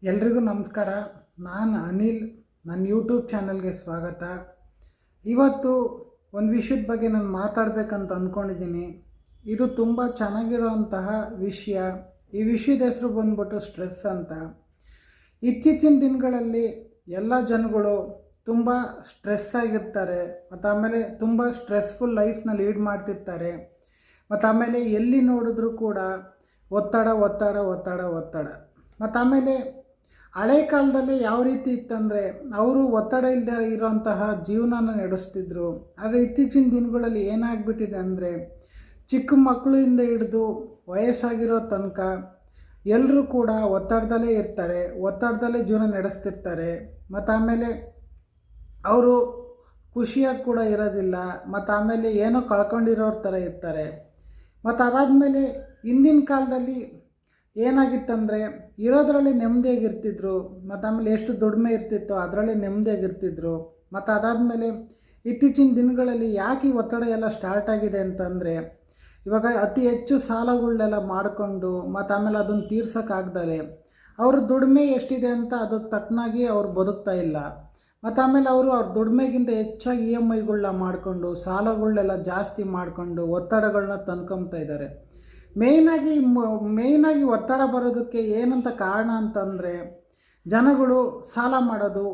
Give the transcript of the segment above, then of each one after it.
ಎಲ್ರಿಗೂ ನಮಸ್ಕಾರ. ನಾನು ಅನಿಲ್. ನನ್ನ ಯೂಟ್ಯೂಬ್ ಚಾನಲ್ಗೆ ಸ್ವಾಗತ. ಇವತ್ತು ಒಂದು ವಿಷಯದ ಬಗ್ಗೆ ನಾನು ಮಾತಾಡಬೇಕಂತ ಅಂದ್ಕೊಂಡಿದ್ದೀನಿ. ಇದು ತುಂಬ ಚೆನ್ನಾಗಿರೋಂತಹ ವಿಷಯ. ಈ ವಿಷಯದ ಹೆಸರು ಬಂದ್ಬಿಟ್ಟು ಸ್ಟ್ರೆಸ್ ಅಂತ. ಇತ್ತೀಚಿನ ದಿನಗಳಲ್ಲಿ ಎಲ್ಲ ಜನಗಳು ತುಂಬ ಸ್ಟ್ರೆಸ್ ಆಗಿರ್ತಾರೆ, ಮತ್ತು ಆಮೇಲೆ ತುಂಬ ಸ್ಟ್ರೆಸ್ಫುಲ್ ಲೈಫ್ನ ಲೀಡ್ ಮಾಡ್ತಿರ್ತಾರೆ. ಮತ್ತು ಆಮೇಲೆ ಎಲ್ಲಿ ನೋಡಿದ್ರೂ ಕೂಡ ಒತ್ತಡ ಒತ್ತಡ ಒತ್ತಡ ಒತ್ತಡ. ಮತ್ತು ಆಮೇಲೆ ಹಳೆ ಕಾಲದಲ್ಲಿ ಯಾವ ರೀತಿ ಇತ್ತಂದರೆ ಅವರು ಒತ್ತಡ ಇಲ್ಲದೆ ಇರೋಂತಹ ಜೀವನನ ನಡೆಸ್ತಿದ್ರು. ಆದರೆ ಇತ್ತೀಚಿನ ದಿನಗಳಲ್ಲಿ ಏನಾಗ್ಬಿಟ್ಟಿದೆ ಅಂದರೆ ಚಿಕ್ಕ ಮಕ್ಕಳಿಂದ ಹಿಡಿದು ವಯಸ್ಸಾಗಿರೋ ತನಕ ಎಲ್ಲರೂ ಕೂಡ ಒತ್ತಡದಲ್ಲೇ ಇರ್ತಾರೆ, ಒತ್ತಡದಲ್ಲೇ ಜೀವನ ನಡೆಸ್ತಿರ್ತಾರೆ. ಮತ್ತು ಆಮೇಲೆ ಅವರು ಖುಷಿಯಾಗಿ ಕೂಡ ಇರೋದಿಲ್ಲ, ಮತ್ತು ಆಮೇಲೆ ಏನೋ ಕಳ್ಕೊಂಡಿರೋರ ಥರ ಇರ್ತಾರೆ. ಮತ್ತು ಅದಾದಮೇಲೆ ಹಿಂದಿನ ಕಾಲದಲ್ಲಿ ಏನಾಗಿತ್ತಂದರೆ ಇರೋದ್ರಲ್ಲಿ ನೆಮ್ಮದಿಯಾಗಿರ್ತಿದ್ರು, ಮತ್ತು ಆಮೇಲೆ ಎಷ್ಟು ದುಡಿಮೆ ಇರ್ತಿತ್ತೋ ಅದರಲ್ಲಿ ನೆಮ್ಮದಿಯಾಗಿರ್ತಿದ್ರು. ಮತ್ತು ಅದಾದಮೇಲೆ ಇತ್ತೀಚಿನ ದಿನಗಳಲ್ಲಿ ಯಾಕೆ ಈ ಒತ್ತಡ ಎಲ್ಲ ಸ್ಟಾರ್ಟ್ ಆಗಿದೆ ಅಂತಂದರೆ ಇವಾಗ ಅತಿ ಹೆಚ್ಚು ಸಾಲಗಳನ್ನೆಲ್ಲ ಮಾಡಿಕೊಂಡು ಮತ್ತು ಆಮೇಲೆ ಅದನ್ನು ತೀರ್ಸೋಕ್ಕಾಗ್ದಲೆ ಅವ್ರ ದುಡಿಮೆ ಎಷ್ಟಿದೆ ಅಂತ ಅದಕ್ಕೆ ತಕ್ಕನಾಗಿ ಅವ್ರು ಬದುಕ್ತಾ ಇಲ್ಲ. ಮತ್ತು ಆಮೇಲೆ ಅವ್ರ ದುಡಿಮೆಗಿಂತ ಹೆಚ್ಚಾಗಿ EMIಗಳನ್ನ ಮಾಡಿಕೊಂಡು ಸಾಲಗಳನ್ನೆಲ್ಲ ಜಾಸ್ತಿ ಮಾಡಿಕೊಂಡು ಒತ್ತಡಗಳನ್ನ ತಂದ್ಕೊತಾ ಇದ್ದಾರೆ. ಮೇಯ್ನಾಗಿ ಒತ್ತಡ ಬರೋದಕ್ಕೆ ಏನಂತ ಕಾರಣ ಅಂತಂದರೆ ಜನಗಳು ಸಾಲ ಮಾಡೋದು,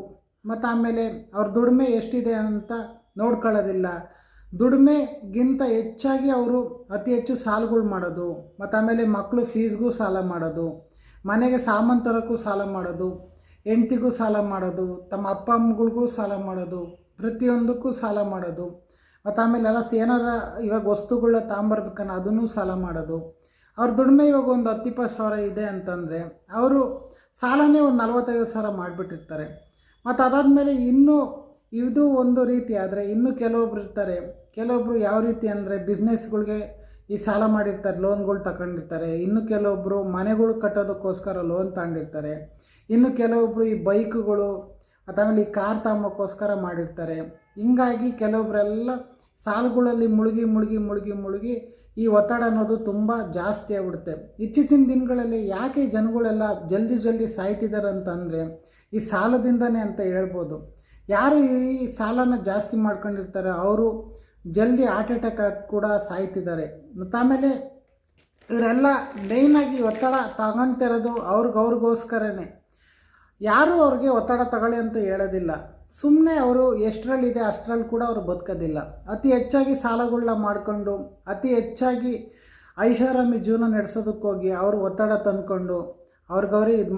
ಮತ್ತು ಆಮೇಲೆ ಅವ್ರ ದುಡಿಮೆ ಎಷ್ಟಿದೆ ಅಂತ ನೋಡ್ಕೊಳ್ಳೋದಿಲ್ಲ. ದುಡಿಮೆಗಿಂತ ಹೆಚ್ಚಾಗಿ ಅವರು ಅತಿ ಹೆಚ್ಚು ಸಾಲಗಳು ಮಾಡೋದು, ಮತ್ತು ಆಮೇಲೆ ಮಕ್ಕಳು ಫೀಸ್ಗೂ ಸಾಲ ಮಾಡೋದು, ಮನೆಗೆ ಸಾಮಾನು ತರೋಕ್ಕೂ ಸಾಲ ಮಾಡೋದು, ಹೆಂಡ್ತಿಗೂ ಸಾಲ ಮಾಡೋದು, ತಮ್ಮ ಅಪ್ಪ ಅಮ್ಮಗಳಿಗೂ ಸಾಲ ಮಾಡೋದು, ಪ್ರತಿಯೊಂದಕ್ಕೂ ಸಾಲ ಮಾಡೋದು. ಮತ್ತು ಆಮೇಲೆ ಎಲ್ಲ ಏನಾರ ಇವಾಗ ವಸ್ತುಗಳನ್ನ ತಗೊಂಬರ್ಬೇಕನ್ನ ಅದನ್ನು ಸಾಲ ಮಾಡೋದು. ಅವ್ರ ದುಡಿಮೆ ಇವಾಗ ಒಂದು 10-20 ಸಾವಿರ ಇದೆ ಅಂತಂದರೆ ಅವರು ಸಾಲನೇ ಒಂದು 40-50 ಸಾವಿರ ಮಾಡಿಬಿಟ್ಟಿರ್ತಾರೆ. ಮತ್ತು ಅದಾದಮೇಲೆ ಇನ್ನೂ ಇದು ಒಂದು ರೀತಿ. ಆದರೆ ಇನ್ನೂ ಕೆಲವೊಬ್ರು ಇರ್ತಾರೆ, ಕೆಲವೊಬ್ಬರು ಯಾವ ರೀತಿ ಅಂದರೆ ಬಿಸ್ನೆಸ್ಗಳಿಗೆ ಈ ಸಾಲ ಮಾಡಿರ್ತಾರೆ, ಲೋನ್ಗಳು ತಗೊಂಡಿರ್ತಾರೆ. ಇನ್ನು ಕೆಲವೊಬ್ಬರು ಮನೆಗಳು ಕಟ್ಟೋದಕ್ಕೋಸ್ಕರ ಲೋನ್ ತಗೊಂಡಿರ್ತಾರೆ. ಇನ್ನು ಕೆಲವೊಬ್ಬರು ಈ ಬೈಕ್ಗಳು ಆಮೇಲೆ ಈ ಕಾರ್ ತಗೊಂಬೋಕ್ಕೋಸ್ಕರ ಮಾಡಿರ್ತಾರೆ. ಹಿಂಗಾಗಿ ಕೆಲವೊಬ್ಬರೆಲ್ಲ ಸಾಲಗಳಲ್ಲಿ ಮುಳುಗಿ ಈ ಒತ್ತಡ ಅನ್ನೋದು ತುಂಬ ಜಾಸ್ತಿ ಆಗ್ಬಿಡುತ್ತೆ. ಇತ್ತೀಚಿನ ದಿನಗಳಲ್ಲಿ ಯಾಕೆ ಜನಗಳೆಲ್ಲ ಜಲ್ದಿ ಸಾಯ್ತಿದ್ದಾರೆ ಅಂತಂದರೆ ಈ ಸಾಲದಿಂದನೇ ಅಂತ ಹೇಳ್ಬೋದು. ಯಾರು ಈ ಸಾಲನ ಜಾಸ್ತಿ ಮಾಡ್ಕೊಂಡಿರ್ತಾರೆ ಅವರು ಜಲ್ದಿ ಹಾರ್ಟ್ ಅಟ್ಯಾಕ್ ಆಗಿ ಕೂಡ ಸಾಯ್ತಿದ್ದಾರೆ. ಮತ್ತು ಆಮೇಲೆ ಇವರೆಲ್ಲ ಮೇಯ್ನಾಗಿ ಒತ್ತಡ ತಗೊತಿರೋದು ಅವ್ರಿಗೋಸ್ಕರನೇ. ಯಾರೂ ಅವ್ರಿಗೆ ಒತ್ತಡ ತಗೊಳ್ಳಿ ಅಂತ ಹೇಳೋದಿಲ್ಲ. ಸುಮ್ಮನೆ ಅವರು ಎಷ್ಟರಲ್ಲಿದೆ ಅಷ್ಟರಲ್ಲಿ ಕೂಡ ಅವರು ಬದುಕೋದಿಲ್ಲ. ಅತಿ ಹೆಚ್ಚಾಗಿ ಸಾಲಗಳನ್ನ ಮಾಡಿಕೊಂಡು ಅತಿ ಹೆಚ್ಚಾಗಿ ಐಷಾರಾಮಿ ಜೀವನ ನಡೆಸೋದಕ್ಕೋಗಿ ಅವರು ಒತ್ತಡ ತಂದ್ಕೊಂಡು ಅವ್ರಿಗವ್ರಿಗೆ ಇದು